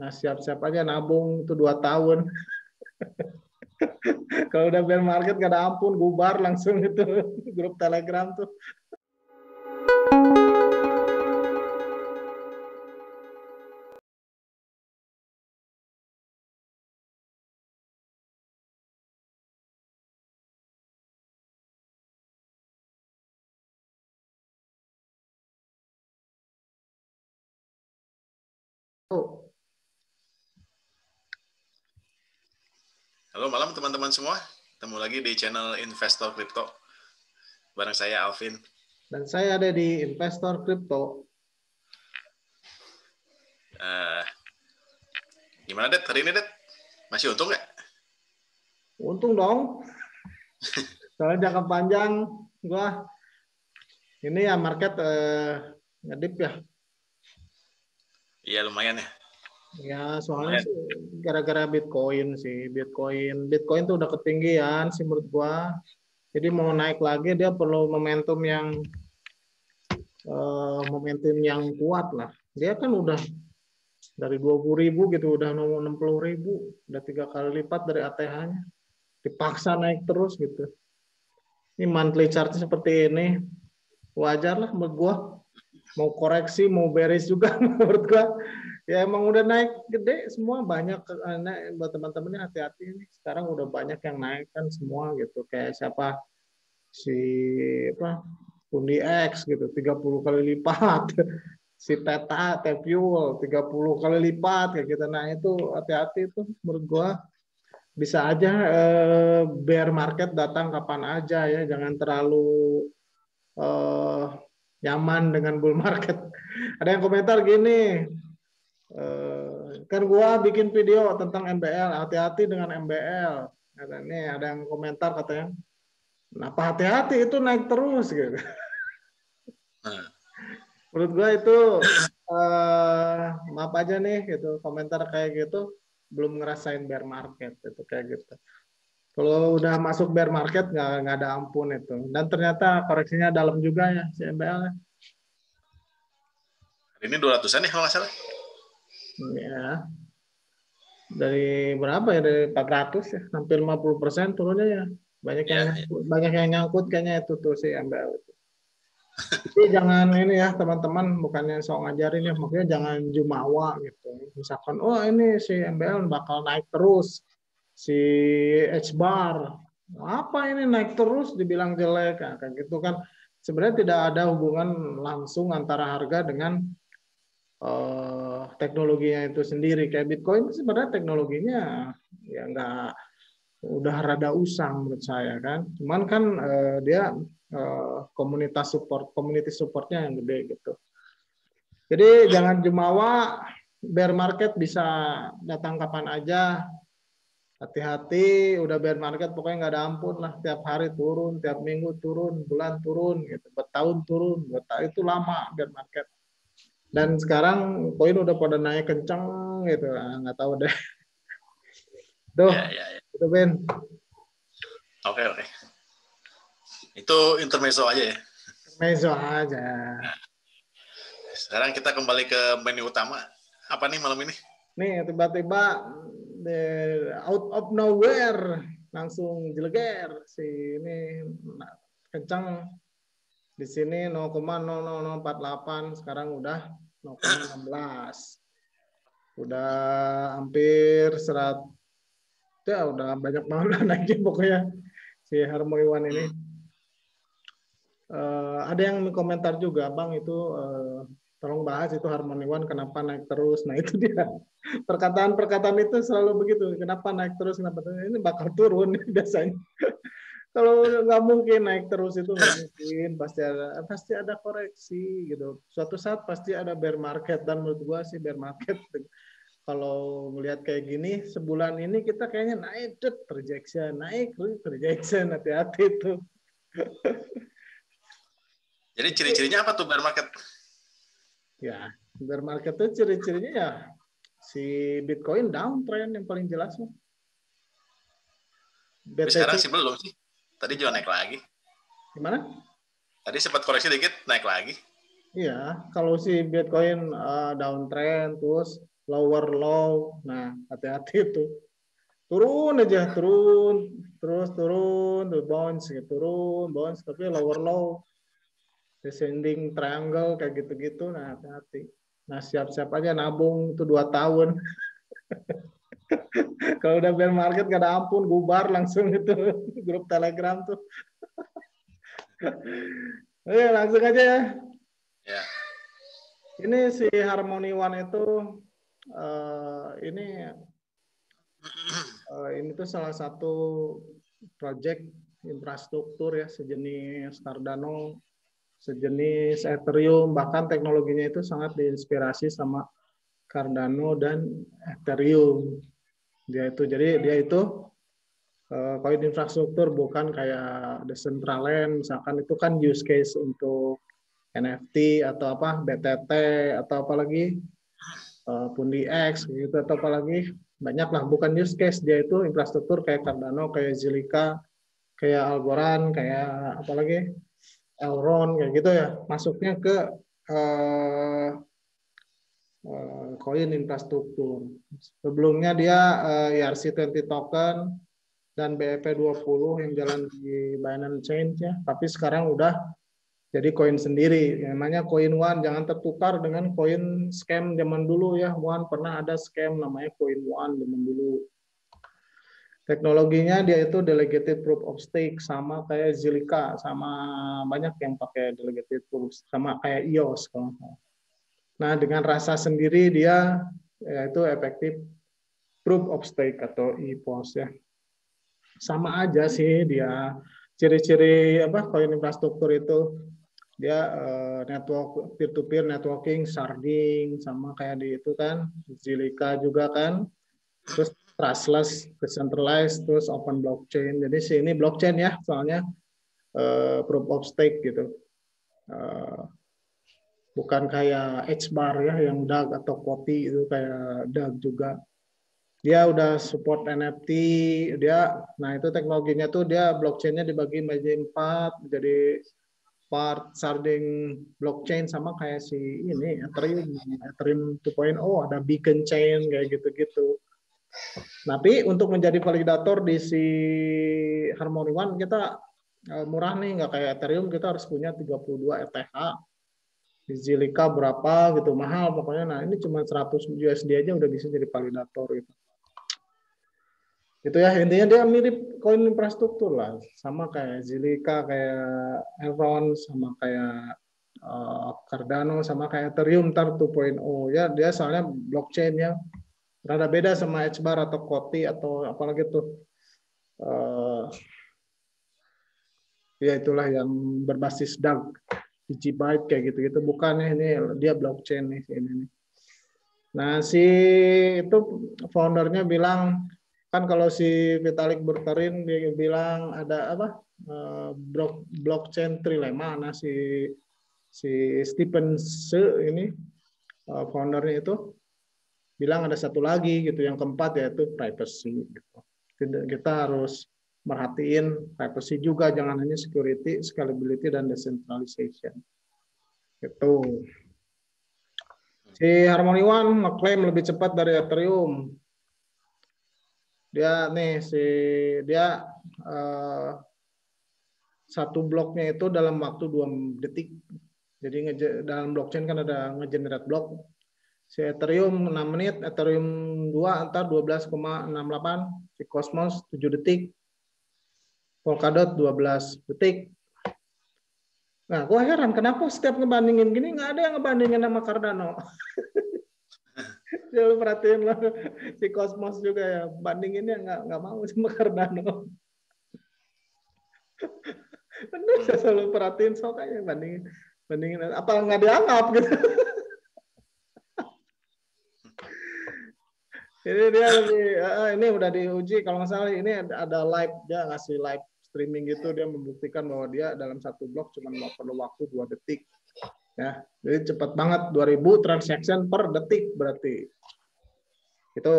Nah, siap-siap aja nabung itu 2 tahun. Kalau udah bear market gak ada ampun, bubar langsung itu grup Telegram tuh. Oh, Halo malam teman-teman semua, ketemu lagi di channel Investor Crypto bareng saya Alvin. dan saya ada di Investor Crypto. Gimana Det hari ini Det? Masih untung nggak? Untung dong. Soalnya jangka panjang gua ini ya market ngedip ya. Iya lumayan ya. Ya, soalnya Lumayan. sih gara-gara Bitcoin sih. Bitcoin tuh udah ketinggian sih menurut gua. Jadi mau naik lagi dia perlu momentum yang kuat lah. Dia kan udah dari 20.000 gitu, udah 60.000, udah 3 kali lipat dari ATH-nya. Dipaksa naik terus gitu. Ini monthly chart seperti ini, wajar lah menurut gua. Mau koreksi, mau bearish juga menurut gua. Ya emang udah naik gede semua, banyak buat teman-temannya hati-hati ini. Sekarang udah banyak yang naik kan semua gitu. Kayak siapa si apa Pundi X gitu 30 kali lipat. Si Teta, Tefuel 30 kali lipat kayak gitu. Nah, itu hati-hati tuh menurut gua. Bisa aja bear market datang kapan aja ya, jangan terlalu eh, nyaman dengan bull market. Ada yang komentar gini, kan gua bikin video tentang MBL, hati-hati dengan MBL. Ada yang komentar katanya, kenapa hati-hati itu naik terus gitu. Menurut gua itu maaf aja nih gitu, komentar kayak gitu belum ngerasain bear market itu kayak gitu. Kalau udah masuk bear market nggak ada ampun itu. Dan ternyata koreksinya dalam juga ya si MBL. Hari ini 200-an ya kalau nggak salah. Ya, dari berapa ya? Dari 400 ya, hampir 50% turunnya ya. Iya, iya. Banyak yang nyangkut kayaknya itu tuh si MBL. Jadi jangan ini ya teman-teman, bukannya sok ngajarin ya, makanya jangan jumawa gitu. Misalkan, oh ini si MBL bakal naik terus, si H-bar, apa ini naik terus dibilang jelek, nah, kayak gitu kan. Sebenarnya tidak ada hubungan langsung antara harga dengan teknologinya itu sendiri. Kayak Bitcoin sebenarnya teknologinya ya nggak, udah rada usang menurut saya kan. Cuman kan dia community supportnya yang gede gitu. Jadi jangan jumawa, bear market bisa datang kapan aja. Hati-hati, udah bear market pokoknya nggak ada ampun lah. Tiap hari turun, tiap minggu turun, bulan turun, gitu. Bertahun turun, itu lama bear market. Dan sekarang koin udah pada naik kencang gitu, nggak tahu deh. Tuh, Iya, iya, iya. itu Ben. Oke, oke. Itu intermezzo aja ya. Meso aja. Sekarang kita kembali ke menu utama. Apa nih malam ini? Nih tiba-tiba out of nowhere langsung jeleger si ini kencang di sini 0,00048, sekarang udah 0,16, udah hampir 100 ya, udah banyak banget naiknya pokoknya si Harmony One ini. Ada yang komentar juga, Bang itu tolong bahas itu Harmony One kenapa naik terus. Nah itu dia, perkataan-perkataan itu selalu begitu, kenapa naik terus, kenapa terus, ini bakal turun biasanya. Kalau nggak mungkin naik terus, itu nggak mungkin, pasti ada koreksi gitu. Suatu saat pasti ada bear market, dan menurut gua sih bear market kalau melihat kayak gini sebulan ini kita kayaknya naik rejection, naik rejection, hati-hati itu. Jadi ciri-cirinya apa tuh bear market? Ya, bear market itu ciri-cirinya ya si Bitcoin downtrend yang paling jelas. Tapi sekarang BTC sih belum sih. Tadi juga naik lagi. gimana? Tadi sempat koreksi dikit, naik lagi. Iya, kalau si Bitcoin downtrend terus lower low. Nah, hati-hati itu. Turun aja, turun, terus turun, bounce, turun, bounce, tapi lower low, descending triangle kayak gitu-gitu. Nah, hati-hati. Nah, siap-siap aja nabung itu 2 tahun. Kalau udah bear market gak ada ampun, bubar langsung itu grup Telegram tuh. Oke, langsung aja ya. Ya. Ini si Harmony One itu ini tuh salah satu project infrastruktur ya, sejenis Cardano, sejenis Ethereum, bahkan teknologinya itu sangat diinspirasi sama Cardano dan Ethereum. Dia itu koin infrastruktur, bukan kayak Decentraland, misalkan itu kan use case untuk NFT atau apa BTT atau apalagi Pundi X gitu atau apalagi banyak lah, bukan use case, dia itu infrastruktur kayak Cardano, kayak Zilliqa, kayak Algorand, kayak apalagi Elrond kayak gitu ya, masuknya ke koin infrastruktur. Sebelumnya dia ERC20 token dan BEP20 yang jalan di Binance Chain ya, tapi sekarang udah jadi koin sendiri, namanya Coin One. Jangan tertukar dengan koin scam zaman dulu ya. One pernah ada scam namanya Coin One zaman dulu. Teknologinya dia itu delegated proof of stake, sama kayak Zilliqa, sama banyak yang pakai delegated proof, sama kayak EOS. Nah, dengan rasa sendiri dia yaitu efektif proof of stake atau EPOS ya. Sama aja sih dia. Ciri-ciri apa koin infrastruktur itu, dia network peer to peer networking, sharding, sama kayak di itu kan Zilliqa juga kan, terus trustless, decentralized, terus open blockchain. Jadi sini blockchain ya, soalnya proof of stake gitu, bukan kayak HBAR ya yang DAG atau Koti itu kayak DAG juga. Dia udah support NFT, nah itu teknologinya tuh dia blockchainnya dibagi menjadi 4, jadi part sharding blockchain sama kayak si ini Ethereum 2.0, ada beacon chain kayak gitu-gitu. Tapi untuk menjadi validator di si Harmony One kita murah nih, nggak kayak Ethereum kita harus punya 32 ETH. Di Zilliqa berapa gitu, mahal pokoknya. Nah ini cuma 100 USD aja udah bisa jadi validator gitu. Itu ya, intinya dia mirip koin infrastruktur lah, sama kayak Zilliqa, kayak Elrond, sama kayak Cardano, sama kayak Ethereum 2.0 ya. Dia soalnya blockchainnya rada beda sama HBAR atau Koti atau apalagi tuh ya itulah yang berbasis DAG, Digibyte kayak gitu-gitu, bukan ya, ini dia blockchain nih ini. Nah si itu foundernya bilang kan, kalau si Vitalik Buterin dia bilang ada apa blockchain trilemma. Nah si Stephen ini foundernya itu bilang ada satu lagi gitu, yang keempat yaitu privacy gitu. Kita harus merhatiin privacy juga, jangan hanya security, scalability, dan decentralization. Itu si Harmony One ngeklaim lebih cepat dari Ethereum. Dia nih dia satu bloknya itu dalam waktu 2 detik. Jadi dalam blockchain kan ada ngegenerate blok. Si Ethereum 6 menit, Ethereum 2 antar 12,68, si Cosmos 7 detik, Polkadot 12 detik. Nah, gue heran kenapa setiap ngebandingin gini nggak ada yang ngebandingin sama Cardano. Ya, lu perhatiin lah, si Cosmos juga ya bandinginnya nggak mau sama Cardano. Bener, saya selalu perhatiin soalnya bandingin apa nggak dianggap gitu. Jadi dia lebih ini udah diuji kalau nggak salah, ini ada live, dia ngasih live streaming gitu, dia membuktikan bahwa dia dalam satu blok cuma perlu waktu 2 detik ya. Jadi cepat banget, 2000 transaction per detik berarti. Itu.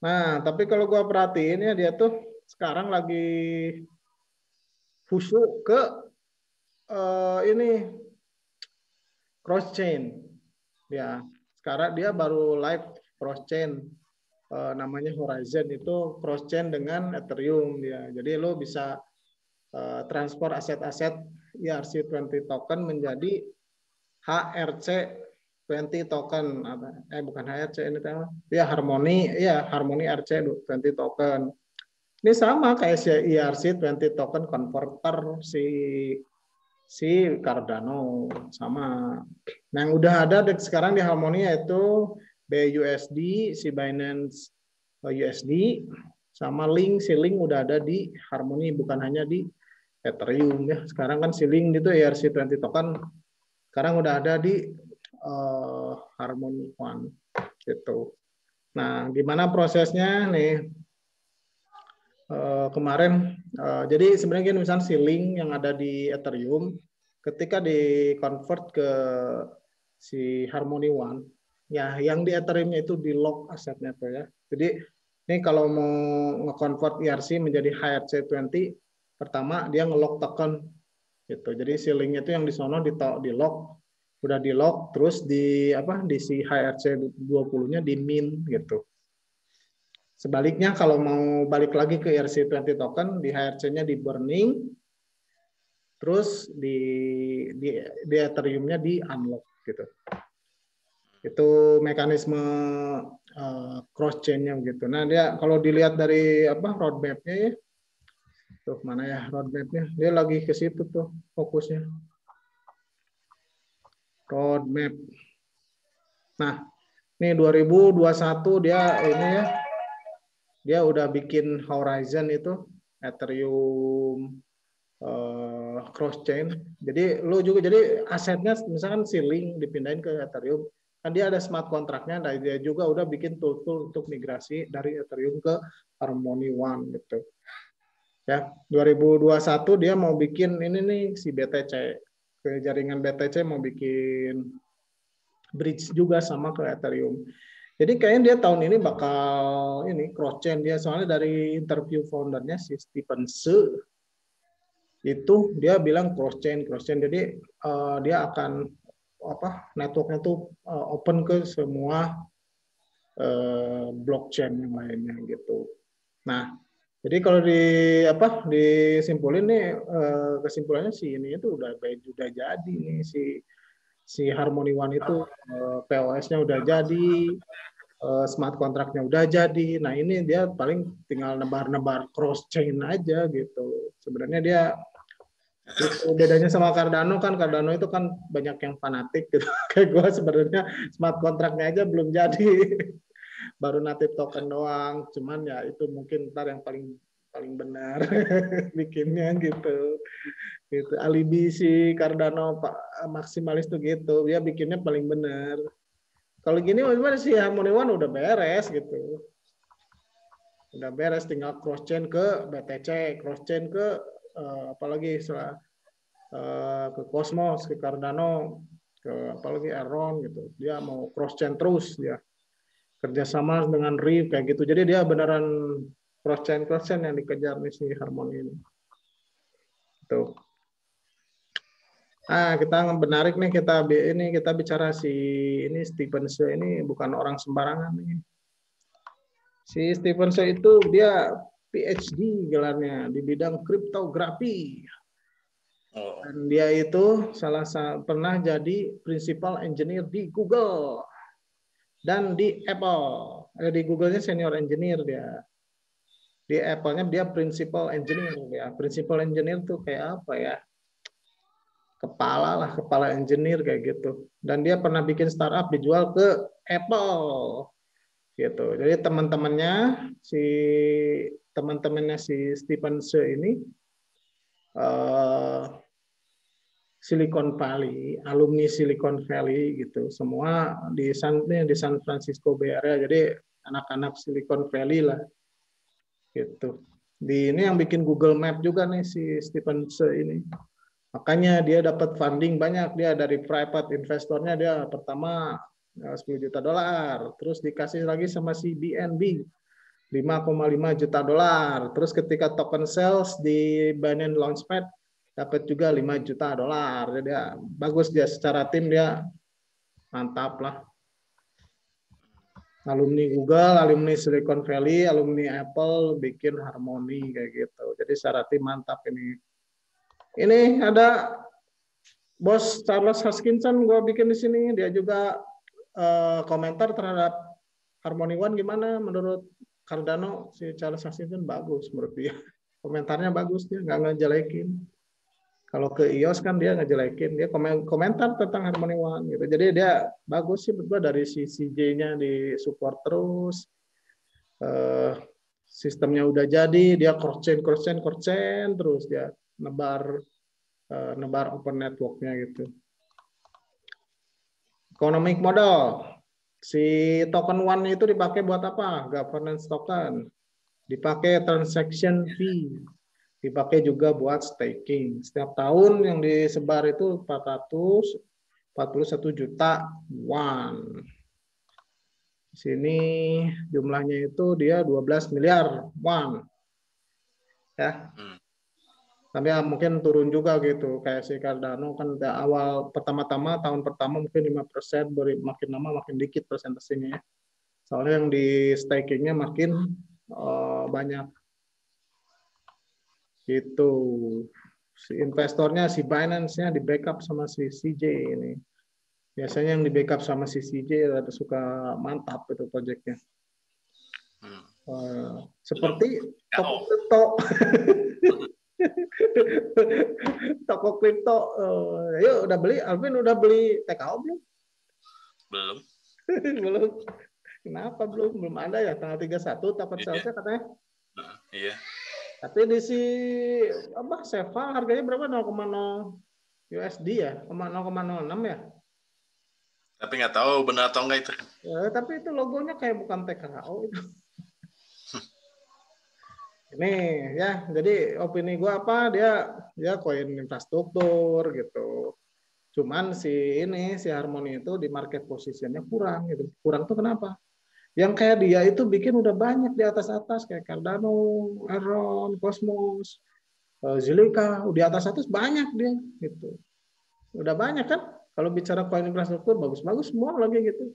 Nah, tapi kalau gua perhatiin ya, dia tuh sekarang lagi khusyuk ke ini cross chain. Ya, sekarang dia baru live cross chain, namanya Horizon, itu cross chain dengan Ethereum dia. Jadi lo bisa transfer aset-aset ERC20 token menjadi HRC20 token. Bukan HRC ini ya, Harmony RC20 token. Ini sama kayak si ERC20 token converter si Cardano, sama. Nah, yang udah ada sekarang di Harmony yaitu BUSD, si Binance USD, sama Link. Si Link udah ada di Harmony, bukan hanya di Ethereum ya. Sekarang kan si Link itu ERC20 token sekarang udah ada di Harmony One gitu. Nah, gimana prosesnya nih? Kemarin, jadi sebenarnya gini, misalnya si Link yang ada di Ethereum, ketika di convert ke si Harmony One, ya yang di Ethereum itu di lock asetnya tuh ya. Jadi ini kalau mau nge-convert ERC menjadi HRC20, pertama dia nge-lock token gitu. Jadi si Link itu yang di sono di lock, udah di lock, terus di si HRC20-nya di mint gitu. Sebaliknya kalau mau balik lagi ke ERC20 token, di HRC-nya di burning, terus di Ethereum-nya di unlock gitu. Itu mekanisme cross chain-nya gitu. Nah, dia kalau dilihat dari roadmap-nya ya. Tuh, mana ya roadmap-nya? Dia lagi ke situ tuh fokusnya. Roadmap. Nah, ini 2021 dia ini ya. Dia udah bikin Horizon itu Ethereum cross chain. Jadi lu juga jadi asetnya misalkan si Link dipindahin ke Ethereum, kan dia ada smart kontraknya, dan dia juga udah bikin tool untuk migrasi dari Ethereum ke Harmony One gitu. Ya, 2021 dia mau bikin ini nih si BTC, ke jaringan BTC mau bikin bridge juga sama ke Ethereum. Jadi kayaknya dia tahun ini bakal ini cross chain dia, soalnya dari interview foundernya si Stephen Su itu dia bilang cross chain. Jadi dia akan networknya tuh open ke semua blockchain yang lainnya gitu. Nah, jadi kalau disimpulin nih, kesimpulannya si ini itu udah jadi nih si Harmony One itu, POS-nya udah jadi, smart kontraknya udah jadi. Nah, ini dia paling tinggal nebar-nebar cross chain aja gitu. Sebenarnya dia itu bedanya sama Cardano, kan Cardano itu kan banyak yang fanatik gitu. Kayak gue sebenarnya smart kontraknya aja belum jadi. Baru native token doang. Cuman ya itu mungkin ntar yang paling benar bikinnya gitu. Gitu. Alibi si Cardano Pak maksimalis tuh gitu. Dia bikinnya paling benar. Kalau gini si Harmony One udah beres gitu. Udah beres, tinggal cross chain ke BTC, cross chain ke apalagi ke Cosmos, ke Cardano, ke apalagi Aron gitu. Dia mau cross chain terus dia. Kerjasama dengan Reef kayak gitu. Jadi dia beneran cross chain yang dikejar nih si Harmony ini. Tuh. Kita menarik nih, kita bicara si ini Stephen Su ini bukan orang sembarangan nih. Si Stephen Su itu dia PhD gelarnya di bidang kriptografi. Dan dia itu pernah jadi principal engineer di Google dan di Apple. Di Google-nya senior engineer dia. Di Apple-nya dia principal engineer ya. Principal engineer tuh kayak apa ya? Kepala engineer kayak gitu. Dan dia pernah bikin startup dijual ke Apple gitu. Jadi teman-temannya si Stephen Su ini Silicon Valley, alumni Silicon Valley gitu. Semua di San Francisco Bay Area. Jadi anak-anak Silicon Valley lah gitu. Ini yang bikin Google Map juga nih si Stephen Su ini. Makanya dia dapat funding banyak. Dia dari private investornya dia pertama $10 juta, terus dikasih lagi sama si BNB $5,5 juta. Terus ketika token sales di Binance Launchpad dapat juga $5 juta. Jadi dia bagus, dia secara tim dia mantap lah. alumni Google, alumni Silicon Valley, alumni Apple bikin Harmony kayak gitu. Jadi secara tim mantap ini. Ini ada Bos Charles Hoskinson, gue bikin di sini. Dia juga komentar terhadap Harmony One gimana menurut Cardano. Si Charles Hoskinson bagus menurut dia. Komentarnya bagus, dia nggak ngejelekin. Kalau ke iOS kan dia ngejelekin, dia komentar tentang Harmony One gitu. Jadi dia bagus sih berdua, dari si CJ-nya di support terus. Sistemnya udah jadi, dia cross-chain terus dia nebar open network-nya gitu. Economic model. Si token one itu dipakai buat apa? Governance token. Dipakai transaction fee. Dipakai juga buat staking. Setiap tahun yang disebar itu 441 juta won. Di sini jumlahnya itu dia 12 miliar won. Ya. Tapi ya mungkin turun juga gitu. Kayak si Cardano kan awal pertama-tama tahun pertama mungkin 5%, makin lama makin dikit persentasenya. Soalnya yang di stakingnya makin banyak. Itu si investornya, si Binance-nya di backup sama si CJ ini. Biasanya yang di backup sama si CJ ada suka mantap itu proyeknya. Seperti toko kripto. Toko kripto. Yuk udah beli, Alvin udah beli TKO belum? Belum. Belum. Kenapa belum? Belum ada ya, tanggal 31 dapat salesnya katanya. Iya. Tapi di si Seva harganya berapa? 0,0 USD ya? 0,06 ya? Tapi nggak tahu benar atau enggak itu. Ya, tapi itu logonya kayak bukan TKO itu. Ini ya, jadi opini gue apa, dia koin infrastruktur gitu. Cuman si Harmony itu di market positionnya kurang gitu. Kurang tuh kenapa? Yang kayak dia itu bikin udah banyak di atas-atas kayak Cardano, Aron, Cosmos, Zilliqa, di atas-atas banyak dia gitu. Udah banyak kan? Kalau bicara koin infrastruktur bagus-bagus semua lagi gitu.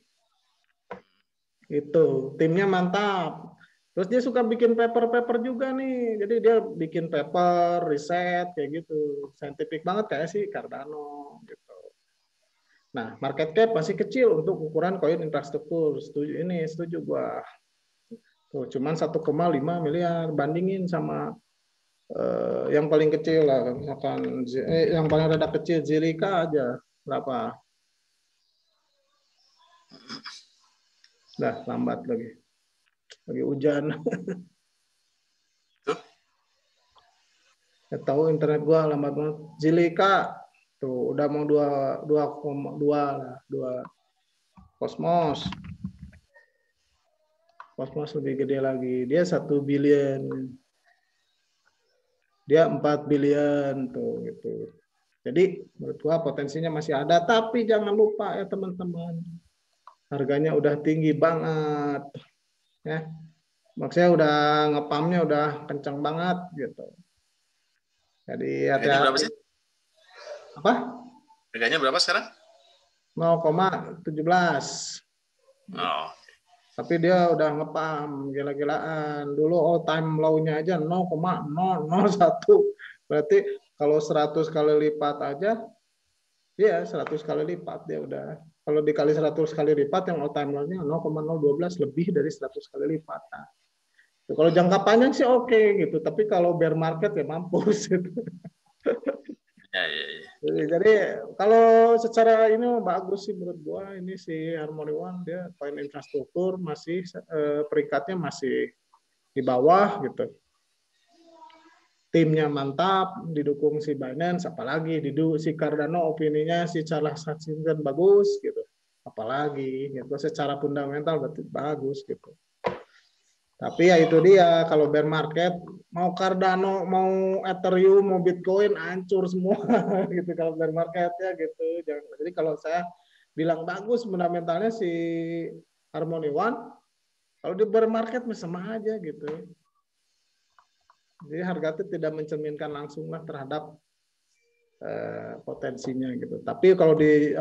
Itu timnya mantap. Terus dia suka bikin paper juga nih. Jadi dia bikin paper, riset kayak gitu. Scientific banget kayak sih Cardano gitu. Nah, market cap masih kecil untuk ukuran koin infrastruktur. Setuju gua. Tuh, cuman 1,5 miliar bandingin sama yang paling kecil lah, misalkan yang paling rada kecil Zilliqa aja berapa? Dah lambat lagi hujan. Nggak tahu internet gua lambat banget. Zilliqa tuh udah mau 2,2 lah, 2. Cosmos lebih gede lagi, dia 1 billion, dia 4 billion tuh gitu. Jadi menurut gua potensinya masih ada, tapi jangan lupa ya teman-teman, harganya udah tinggi banget ya. Maksudnya udah ngepamnya udah kencang banget gitu. Jadi Harganya berapa sih? Apa? Harganya berapa sekarang? 0,17. Oh. Tapi dia udah ngepam gila-gilaan. Dulu all time low-nya aja 0,001. Berarti kalau 100 kali lipat aja, ya 100 kali lipat dia udah. Kalau dikali 100 kali lipat yang all time low-nya 0,012, lebih dari 100 kali lipat. Nah, kalau jangka panjang sih oke gitu, tapi kalau bear market ya mampus gitu. Ya. Jadi kalau secara ini bagus sih menurut gua, ini si Harmony One dia koin infrastruktur masih peringkatnya masih di bawah gitu. Timnya mantap, didukung si Binance, apalagi si Cardano opininya si Charles Hutchinson bagus gitu. Apalagi gitu secara fundamental berarti bagus gitu. Tapi ya itu dia, kalau bear market, mau Cardano, mau Ethereum, mau Bitcoin, hancur semua gitu kalau bear market ya gitu. Jadi kalau saya bilang bagus fundamentalnya si Harmony One, kalau di bear market sama aja gitu. Jadi harga itu tidak mencerminkan langsung lah terhadap potensinya gitu. Tapi kalau di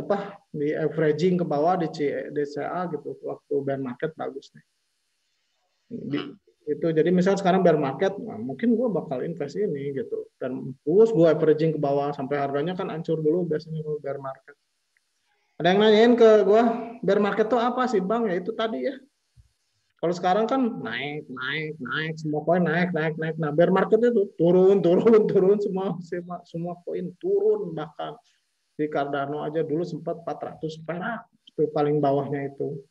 averaging ke bawah di DCA gitu waktu bear market bagus nih. Itu jadi misalnya sekarang bear market, nah, mungkin gue bakal invest ini gitu. Dan terus gue averaging ke bawah sampai harganya kan hancur dulu biasanya kalau bear market. Ada yang nanyain ke gue, bear market itu apa sih bang? Ya itu tadi ya. Kalau sekarang kan naik, semua koin naik. Nah, bear market itu turun, semua koin turun, bahkan di Cardano aja dulu sempat 400 perak, itu paling bawahnya itu.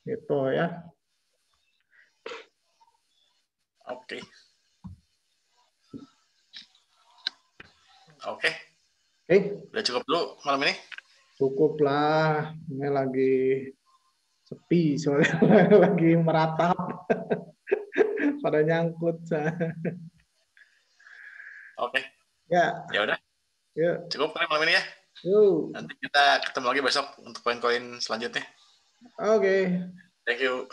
Gitu ya. Oke. Oke. Udah cukup dulu malam ini? Cukup lah, ini lagi sepi soalnya lagi meratap pada nyangkut. Oke. Ya. Ya udah. Yuk. Cukup kali malam ini ya. Yuk. Nanti kita ketemu lagi besok untuk koin-koin selanjutnya. Oke. Thank you.